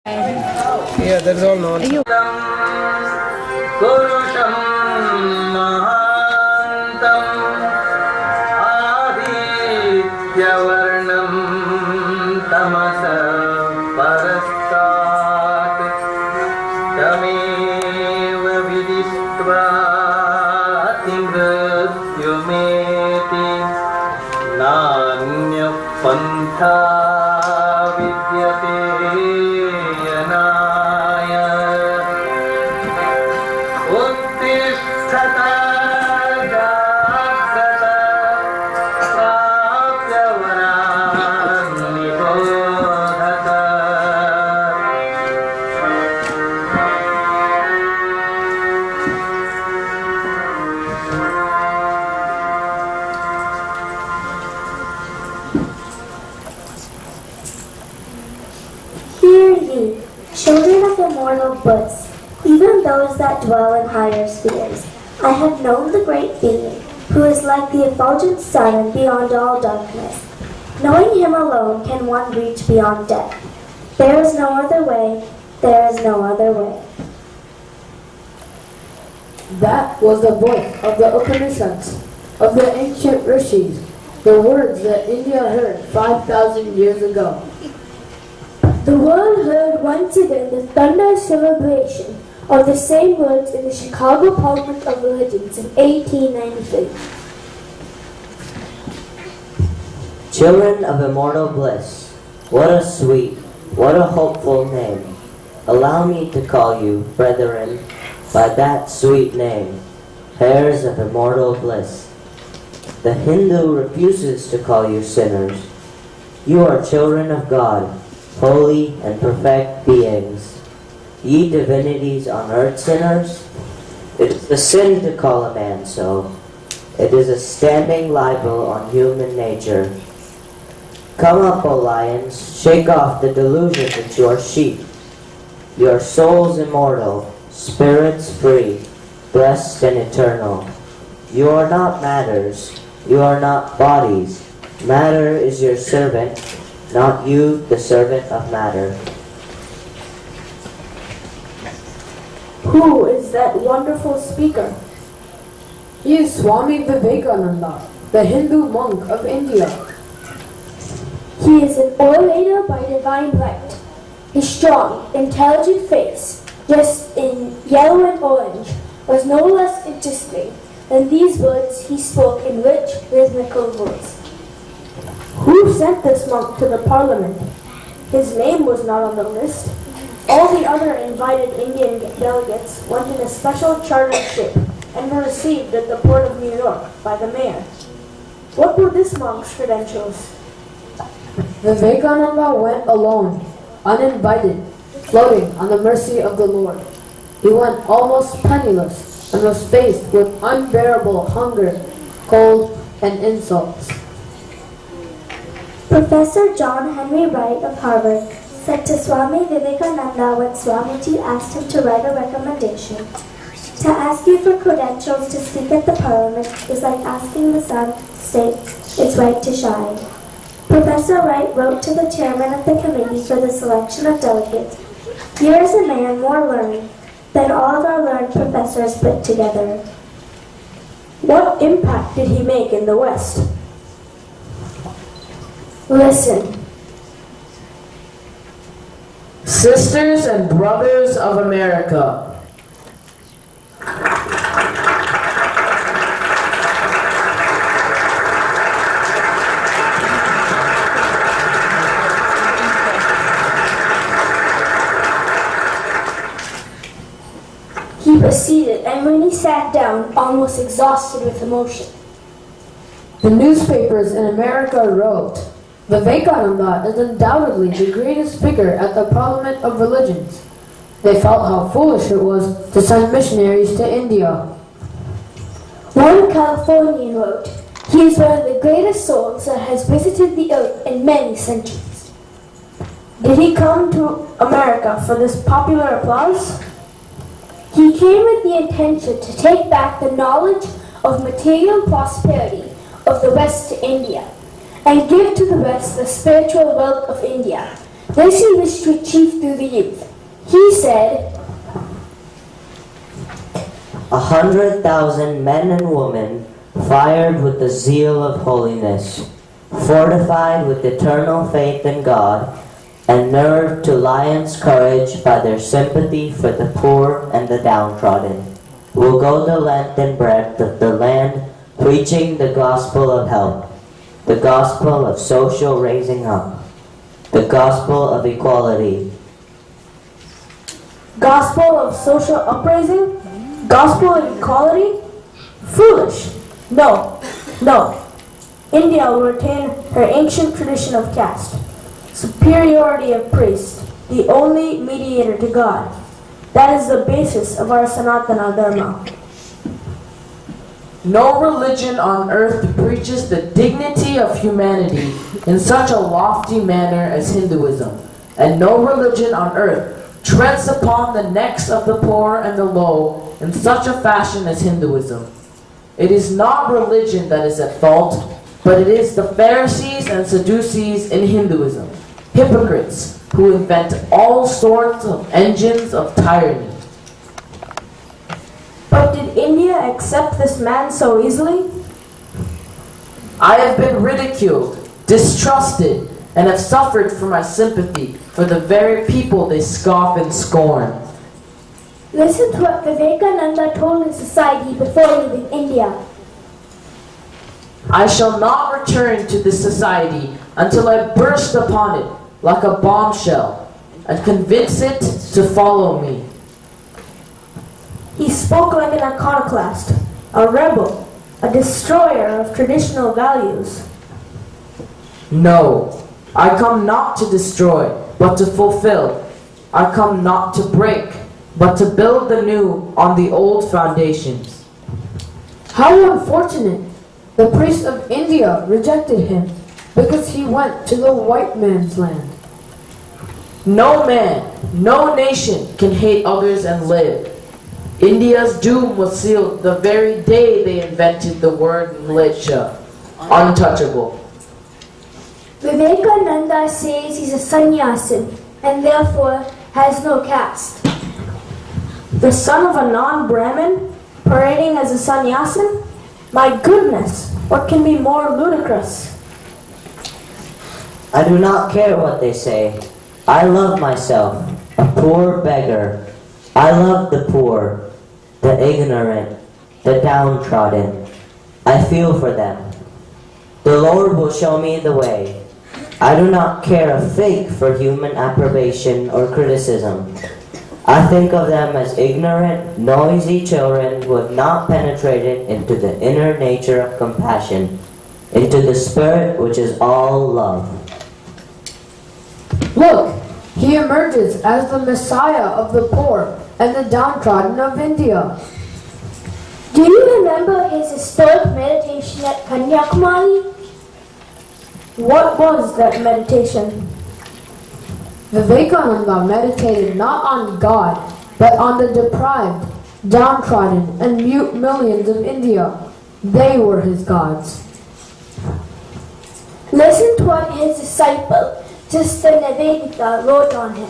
Yeah, that's all known. पुरुषं महान्तं आदित्यवर्णं तमसः परस्तात् तमेव विदित्वा अतिमृत्युमेति नान्यः पन्था विद्यते यनाय उत्तिष्ठता जाग्रत प्राप्य वरान् निबोधत। Hear ye, children of immortal bliss, even those that dwell in higher spheres. I have known the great being, who is like the effulgent sun and beyond all darkness. Knowing him alone can one reach beyond death. There is no other way, there is no other way. That was the voice of the Upanishads, of the ancient rishis, the words that India heard 5,000 years ago. The world heard once again the thunderous celebration of the same words in the Chicago Parliament of Religions in 1893. Children of immortal bliss, what a sweet, what a hopeful name. Allow me to call you, brethren, by that sweet name, heirs of immortal bliss. The Hindu refuses to call you sinners. You are children of God, holy and perfect beings. Ye divinities on earth sinners, it is a sin to call a man so. It is a standing libel on human nature. Come up, O lions, shake off the delusion that you are sheep. Your souls immortal, spirits free, blessed and eternal. You are not matters, you are not bodies. Matter is your servant, not you the servant of matter. Who is that wonderful speaker? He is Swami Vivekananda, the Hindu monk of India. He is an orator by divine right. His strong, intelligent face, dressed in yellow and orange, was no less interesting than these words he spoke in rich, rhythmical voice. Who sent this monk to the parliament? His name was not on the list. All the other invited Indian delegates went in a special chartered ship and were received at the port of New York by the mayor. What were this monk's credentials? Vivekananda went alone, uninvited, floating on the mercy of the Lord. He went almost penniless and was faced with unbearable hunger, cold, and insults. Professor John Henry Wright of Harvard said to Swami Vivekananda when Swamiji asked him to write a recommendation, "To ask you for credentials to speak at the parliament is like asking the sun to state its right to shine." Professor Wright wrote to the chairman of the committee for the selection of delegates, "Here is a man more learned than all of our learned professors put together." What impact did he make in the West? Listen. Sisters and brothers of America, He was seated, and when he sat down, almost exhausted with emotion. The newspapers in America wrote, Vivekananda is undoubtedly the greatest figure at the Parliament of Religions. They felt how foolish it was to send missionaries to India. One Californian wrote, "He is one of the greatest souls that has visited the earth in many centuries." Did he come to America for this popular applause? He came with the intention to take back the knowledge of material prosperity of the West to India, and give to the West the spiritual wealth of India, This he wished to achieve through the youth. He said, 100,000 men and women, fired with the zeal of holiness, fortified with eternal faith in God, and nerved to lion's courage by their sympathy for the poor and the downtrodden, will go the length and breadth of the land, preaching the gospel of help, the gospel of social raising up, the gospel of equality. gospel of social upraising? Gospel of equality? Foolish. No. India will retain her ancient tradition of caste, superiority of priest, the only mediator to God. That is the basis of our Sanatana Dharma. No religion on earth preaches the dignity of humanity in such a lofty manner as Hinduism, and no religion on earth treads upon the necks of the poor and the low in such a fashion as Hinduism. It is not religion that is at fault, but it is the Pharisees and Sadducees in Hinduism, hypocrites who invent all sorts of engines of tyranny. But did India accept this man so easily? I have been ridiculed, distrusted, and have suffered for my sympathy for the very people they scoff and scorn. Listen to what Vivekananda told his society before leaving India. I shall not return to this society until I burst upon it like a bombshell and convince it to follow me. He spoke like an iconoclast, a rebel, a destroyer of traditional values. No, I come not to destroy, but to fulfill. I come not to break, but to build the new on the old foundations. How unfortunate! The priests of India rejected him because he went to the white man's land. No man, no nation can hate others and live. India's doom was sealed the very day they invented the word militia, untouchable. Vivekananda says he's a sannyasin and therefore has no caste. The son of a non-Brahmin parading as a sannyasin? My goodness, what can be more ludicrous? I do not care what they say. I love myself, a poor beggar. I love the poor, the ignorant, the downtrodden. I feel for them. The Lord will show me the way. I do not care a fig for human approbation or criticism. I think of them as ignorant, noisy children who have not penetrated into the inner nature of compassion, into the spirit which is all love. Look, he emerges as the Messiah of the poor and the downtrodden of India. Do you remember his historic meditation at Kanyakumari? What was that meditation? Vivekananda meditated not on God, but on the deprived, downtrodden, and mute millions of India. They were his gods. Listen to what his disciple, Sister Nivedita, wrote on him.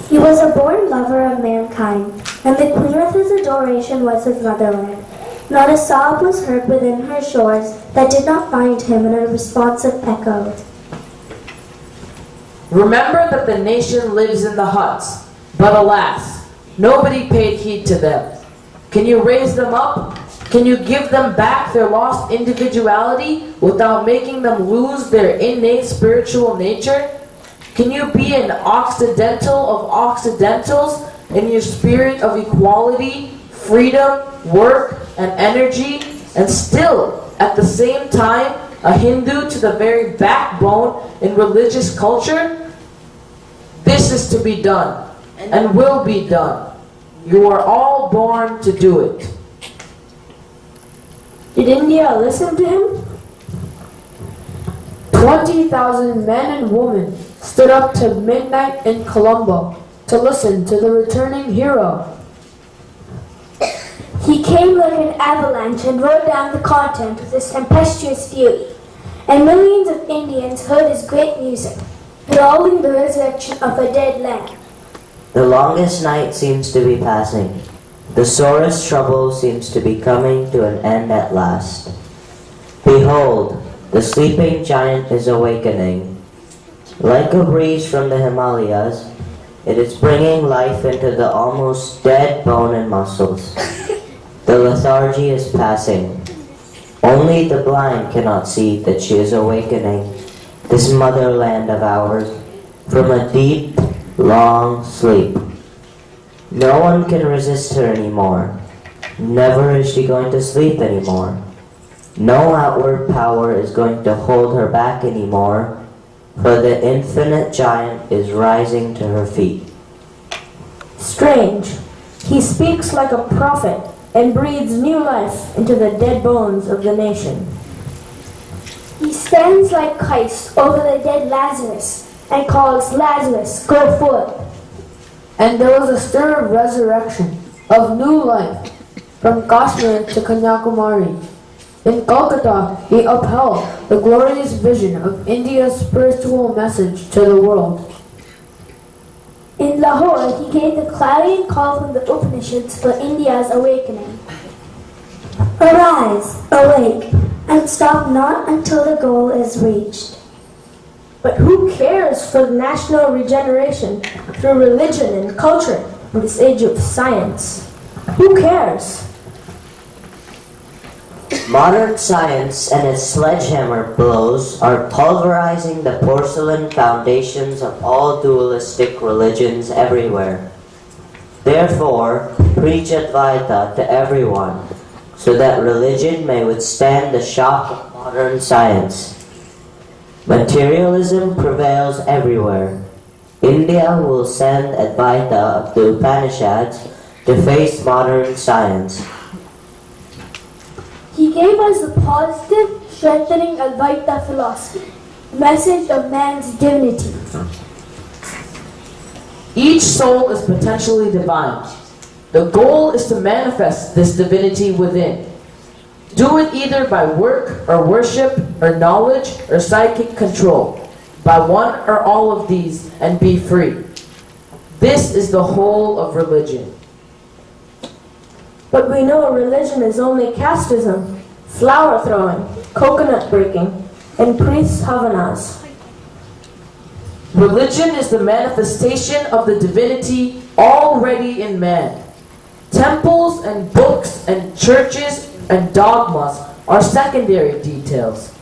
He was a born lover of mankind, and the queen of his adoration was his motherland. Not a sob was heard within her shores that did not find him in a responsive echo. Remember that the nation lives in the huts, but alas, nobody paid heed to them. Can you raise them up? Can you give them back their lost individuality without making them lose their innate spiritual nature? Can you be an occidental of occidentals in your spirit of equality, freedom, work, and energy, and still, at the same time, a Hindu to the very backbone in religious culture? This is to be done, and will be done. You are all born to do it. Did India listen to him? 20,000 men and women stood up to midnight in Colombo to listen to the returning hero. He came like an avalanche and rode down the continent with his tempestuous fury. and millions of Indians heard his great music, heralding the resurrection of a dead land. The longest night seems to be passing. The sorest trouble seems to be coming to an end at last. Behold, the sleeping giant is awakening. Like a breeze from the Himalayas, it is bringing life into the almost dead bone and muscles. The lethargy is passing. Only the blind cannot see that she is awakening, this motherland of ours, from a deep, long sleep. No one can resist her anymore. Never is she going to sleep anymore. No outward power is going to hold her back anymore, for the infinite giant is rising to her feet. Strange. He speaks like a prophet and breathes new life into the dead bones of the nation. He stands like Christ over the dead Lazarus and calls Lazarus, go forth. And there was a stir of resurrection, of new life, from Kashmir to Kanyakumari. In Kolkata, he upheld the glorious vision of India's spiritual message to the world. In Lahore, he gave the clarion call from the Upanishads for India's awakening. Arise, awake, and stop not until the goal is reached. But who cares for national regeneration through religion and culture in this age of science? Who cares? Modern science and its sledgehammer blows are pulverizing the porcelain foundations of all dualistic religions everywhere. Therefore, preach Advaita to everyone, so that religion may withstand the shock of modern science. Materialism prevails everywhere. India will send Advaita of the Upanishads to face modern science. He gave us the positive, strengthening Advaita philosophy, message of man's divinity. Each soul is potentially divine. The goal is to manifest this divinity within. Do it either by work or worship or knowledge or psychic control, by one or all of these, and be free. This is the whole of religion. But we know religion is only casteism, flower throwing, coconut breaking, and priests' havanas. Religion is the manifestation of the divinity already in man. Temples and books and churches and dogmas are secondary details.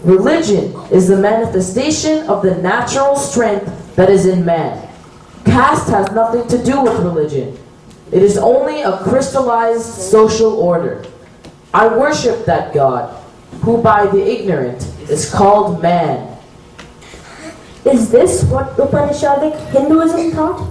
Religion is the manifestation of the natural strength that is in man. Caste has nothing to do with religion. It is only a crystallized social order. I worship that God, who by the ignorant is called man. Is this what Upanishadic Hinduism taught?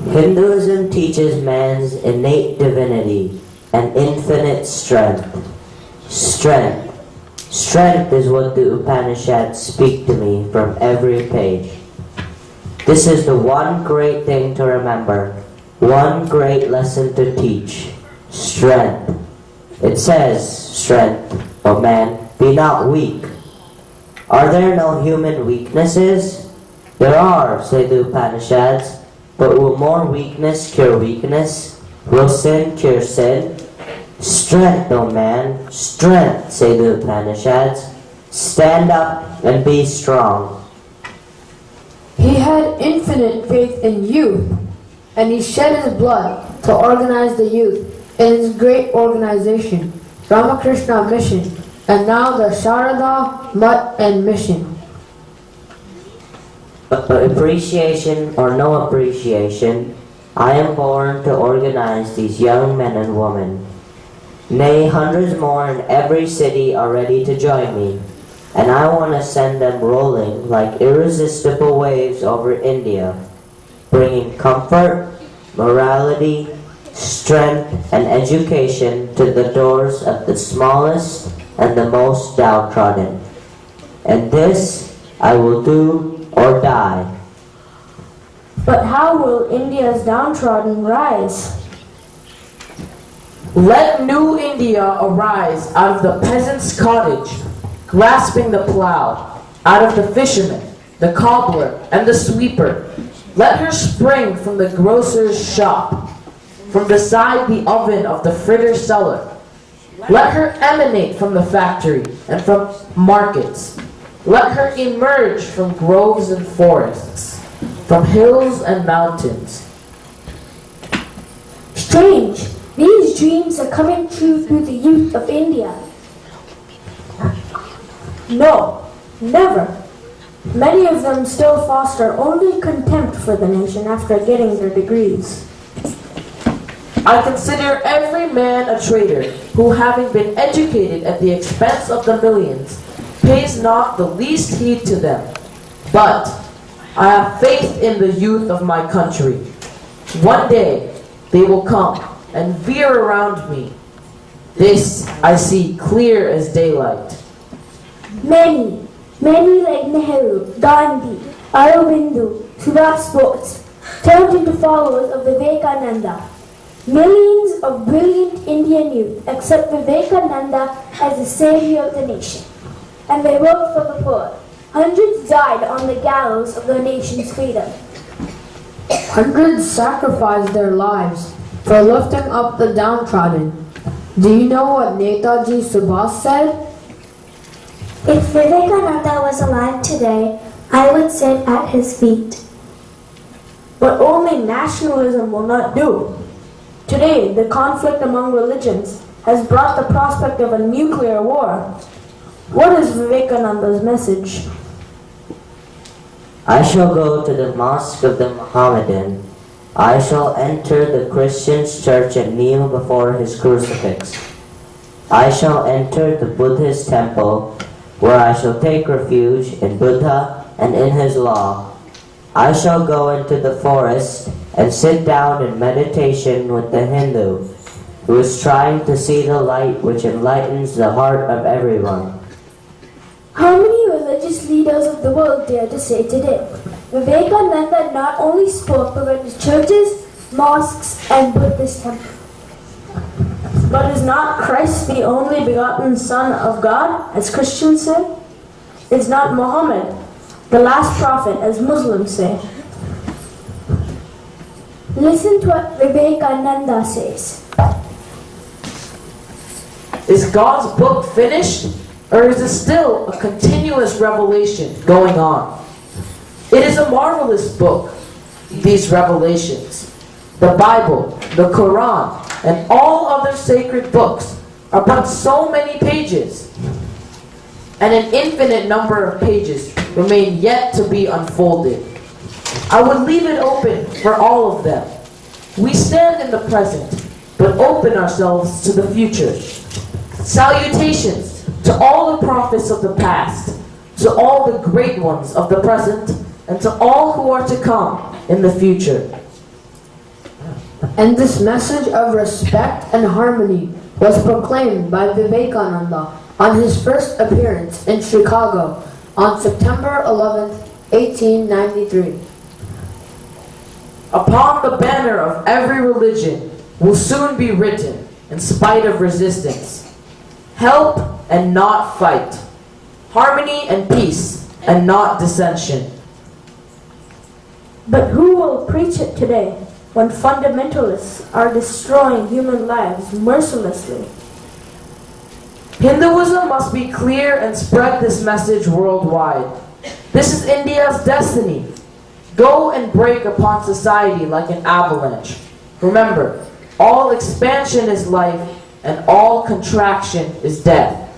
Hinduism teaches man's innate divinity and infinite strength. Strength is what the Upanishads speak to me from every page. This is the one great thing to remember, one great lesson to teach. Strength. It says, strength, O man, be not weak. Are there no human weaknesses? There are, say the Upanishads, but will more weakness cure weakness? Will sin cure sin? Strength, O man, strength, say the Upanishads. Stand up and be strong. He had infinite faith in youth, and he shed his blood to organize the youth in his great organization, Ramakrishna Mission, and now the Sharada Mutt and Mission. But appreciation or no appreciation, I am born to organize these young men and women. Nay, hundreds more in every city are ready to join me, and I want to send them rolling like irresistible waves over India, bringing comfort, morality, strength, and education to the doors of the smallest and the most downtrodden. And this I will do or die. But how will India's downtrodden rise? Let new India arise out of the peasant's cottage. grasping the plow, out of the fisherman, the cobbler, and the sweeper. Let her spring from the grocer's shop, from beside the oven of the fritter seller. Let her emanate from the factory and from markets. Let her emerge from groves and forests, from hills and mountains. Strange, these dreams are coming true through the youth of India. No, never. Many of them still foster only contempt for the nation after getting their degrees. I consider every man a traitor who, having been educated at the expense of the millions, pays not the least heed to them. But I have faith in the youth of my country. One day they will come and veer around me. This I see clear as daylight. Many like Nehru, Gandhi, Aurobindo, Subhash Bose turned into followers of Vivekananda. Millions of brilliant Indian youth accept Vivekananda as the savior of the nation, and they worked for the poor. Hundreds died on the gallows of the nation's freedom. Hundreds sacrificed their lives for lifting up the downtrodden. Do you know what Netaji Subhash said? If Vivekananda was alive today, I would sit at his feet. But only nationalism will not do. Today, the conflict among religions has brought the prospect of a nuclear war. What is Vivekananda's message? I shall go to the mosque of the Mohammedan. I shall enter the Christian's church and kneel before his crucifix. I shall enter the Buddhist temple, where I shall take refuge in Buddha and in his law. I shall go into the forest and sit down in meditation with the Hindu, who is trying to see the light which enlightens the heart of everyone. How many religious leaders of the world dare to say today? Vivekananda not only spoke but went to churches, mosques, and Buddhist temples. But is not Christ the only begotten Son of God, as Christians say? Is not Muhammad the last prophet, as Muslims say? Listen to what Vivekananda says. Is God's book finished, or is it still a continuous revelation going on? It is a marvelous book, these revelations. The Bible, the Quran, and all other sacred books are but so many pages, and an infinite number of pages remain yet to be unfolded. I would leave it open for all of them. We stand in the present, but open ourselves to the future. Salutations to all the prophets of the past, to all the great ones of the present, and to all who are to come in the future. And this message of respect and harmony was proclaimed by Vivekananda on his first appearance in Chicago on September 11, 1893. Upon the banner of every religion will soon be written, in spite of resistance, help and not fight, harmony and peace and not dissension. But who will preach it today, when fundamentalists are destroying human lives mercilessly? Hinduism must be clear and spread this message worldwide. This is India's destiny. Go and break upon society like an avalanche. Remember, all expansion is life, and all contraction is death.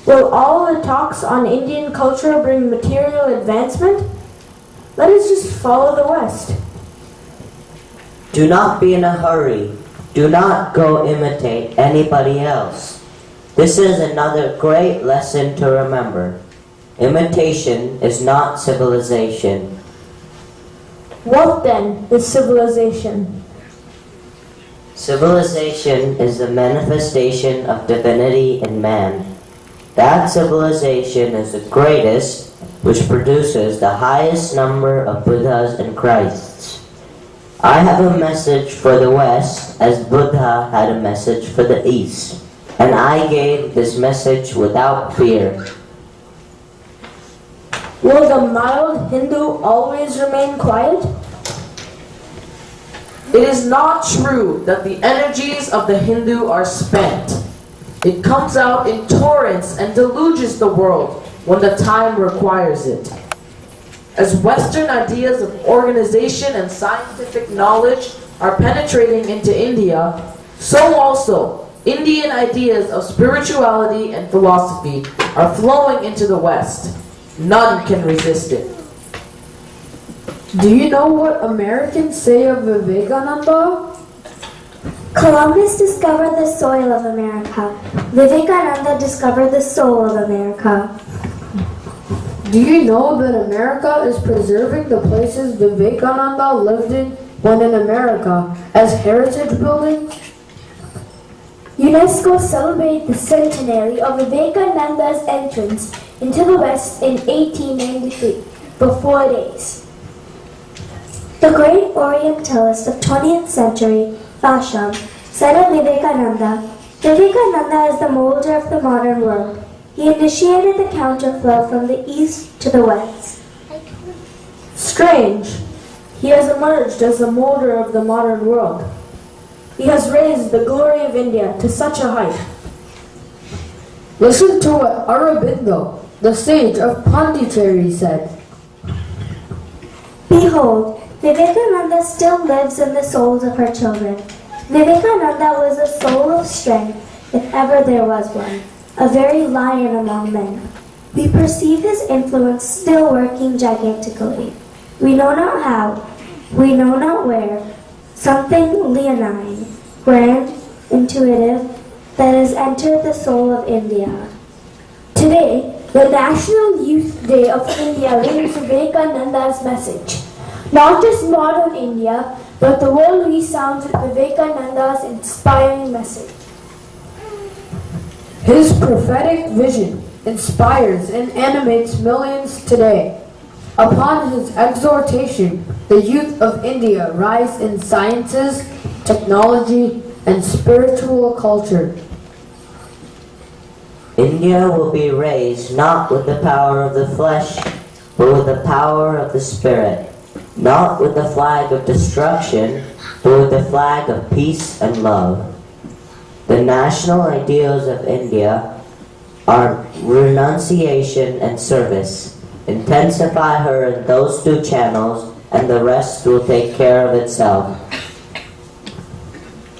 Will all the talks on Indian culture bring material advancement? Let us just follow the West. Do not be in a hurry. Do not go imitate anybody else. This is another great lesson to remember. Imitation is not civilization. What then is civilization? Civilization is the manifestation of divinity in man. That civilization is the greatest, which produces the highest number of Buddhas and Christs. I have a message for the West, as Buddha had a message for the East. and I gave this message without fear. Will the mild Hindu always remain quiet? It is not true that the energies of the Hindu are spent. It comes out in torrents and deluges the world when the time requires it. As Western ideas of organization and scientific knowledge are penetrating into India, so also Indian ideas of spirituality and philosophy are flowing into the West. None can resist it. Do you know what Americans say of Vivekananda? Columbus discovered the soil of America. Vivekananda discovered the soul of America. Do you know that America is preserving the places Vivekananda lived in when in America as heritage buildings? UNESCO celebrated the centenary of Vivekananda's entrance into the West in 1893 for 4 days. The great Orientalist of 20th century, Basham, said of Vivekananda, Vivekananda is the molder of the modern world. He initiated the counterflow from the east to the west. Strange, he has emerged as the molder of the modern world. He has raised the glory of India to such a height. Listen to what Aurobindo, the sage of Pondicherry, said. Behold, Vivekananda still lives in the souls of her children. Vivekananda was a soul of strength, if ever there was one, a very lion among men. We perceive his influence still working gigantically. We know not how, we know not where, something leonine, grand, intuitive, that has entered the soul of India. Today, the National Youth Day of India rings Vivekananda's message. Not just modern India, but the world resounds with Vivekananda's inspiring message. His prophetic vision inspires and animates millions today. Upon his exhortation, the youth of India rise in sciences, technology, and spiritual culture. India will be raised not with the power of the flesh, but with the power of the Spirit, not with the flag of destruction, but with the flag of peace and love. The national ideals of India are renunciation and service. Intensify her in those two channels, and the rest will take care of itself.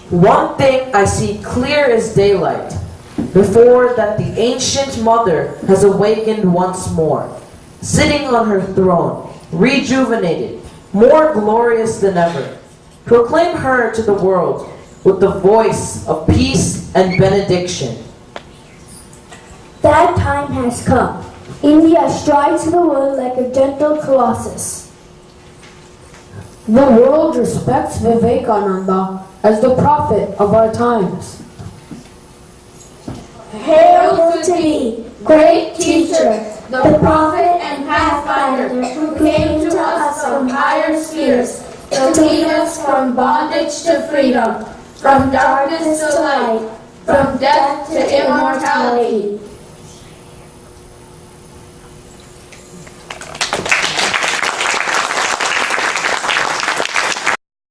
One thing I see clear as daylight, before that the ancient mother has awakened once more, sitting on her throne, rejuvenated, more glorious than ever. Proclaim her to the world with the voice of peace and benediction. That time has come. India strides to the world like a gentle colossus. The world respects Vivekananda as the prophet of our times. Hail to thee, great teacher, the prophet and pathfinder who came to us from higher spheres to lead us from bondage to freedom, from darkness to light, from death to immortality.